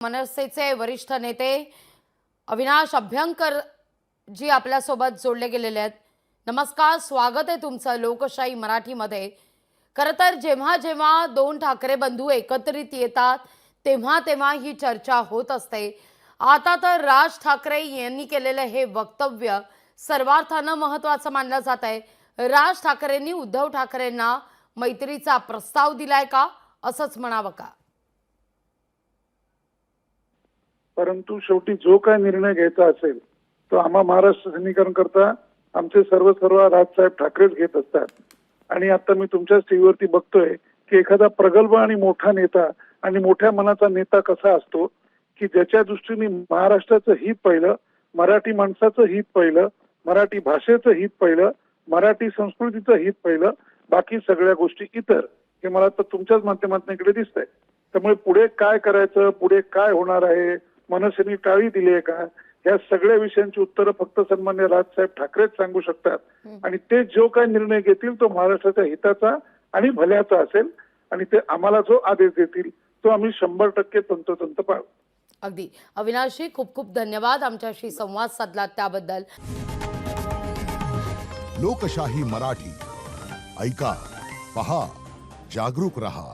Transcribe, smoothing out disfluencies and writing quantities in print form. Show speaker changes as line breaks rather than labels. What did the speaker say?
मनसेचे वरिष्ठ नेते अविनाश अभ्यंकर जी आपल्यासोबत जोडले गेलेले आहेत। नमस्कार, स्वागत आहे तुमचं लोकशाही मराठीमध्ये। खरं तर जेव्हा जेव्हा दोन ठाकरे बंधू एकत्रित येतात तेव्हा तेव्हा ही चर्चा होत असते। आता तर राज ठाकरे यांनी केलेले हे वक्तव्य सर्वार्थानं महत्त्वाचं मानलं जात आहे। राज ठाकरेंनी उद्धव ठाकरेंना मैत्रीचा प्रस्ताव दिलाय का, असंच म्हणावं का?
परंतु शेवटी जो काय निर्णय घ्यायचा असेल तो आम्हा महाराष्ट्र सैनिकांना करता आमचे सर्व राजसाहेब ठाकरेच घेत असतात। आणि आता मी तुमच्याच टीव्हीवरती बघतोय की एखादा प्रगल्भ आणि मोठा नेता आणि मोठ्या मनाचा नेता कसा असतो की ज्याच्या दृष्टीने महाराष्ट्राचं हित पहिलं, मराठी माणसाचं हित पहिलं, मराठी भाषेचं हित पहिलं, मराठी संस्कृतीचं हित पहिलं, बाकी सगळ्या गोष्टी इतर, हे मला तर तुमच्याच माध्यमातून इकडे दिसतंय। त्यामुळे पुढे काय करायचं, पुढे काय होणार आहे, मनसेने टाळी दिली आहे का, या सगळ्या विषयांची उत्तरं फक्त सन्मान्य राजसाहेब ठाकरेच सांगू शकतात। आणि ते जो काही निर्णय घेतील तो महाराष्ट्राच्या हिताचा आणि भल्याचा असेल आणि ते आम्हाला जो आदेश देतील तो आम्ही 100% तंतोतंत पाळू।
अगदी अविनाशजी, खूप खूप धन्यवाद आमच्याशी संवाद साधलात त्याबद्दल।
लोकशाही मराठी ऐका, पहा, जागरूक रहा।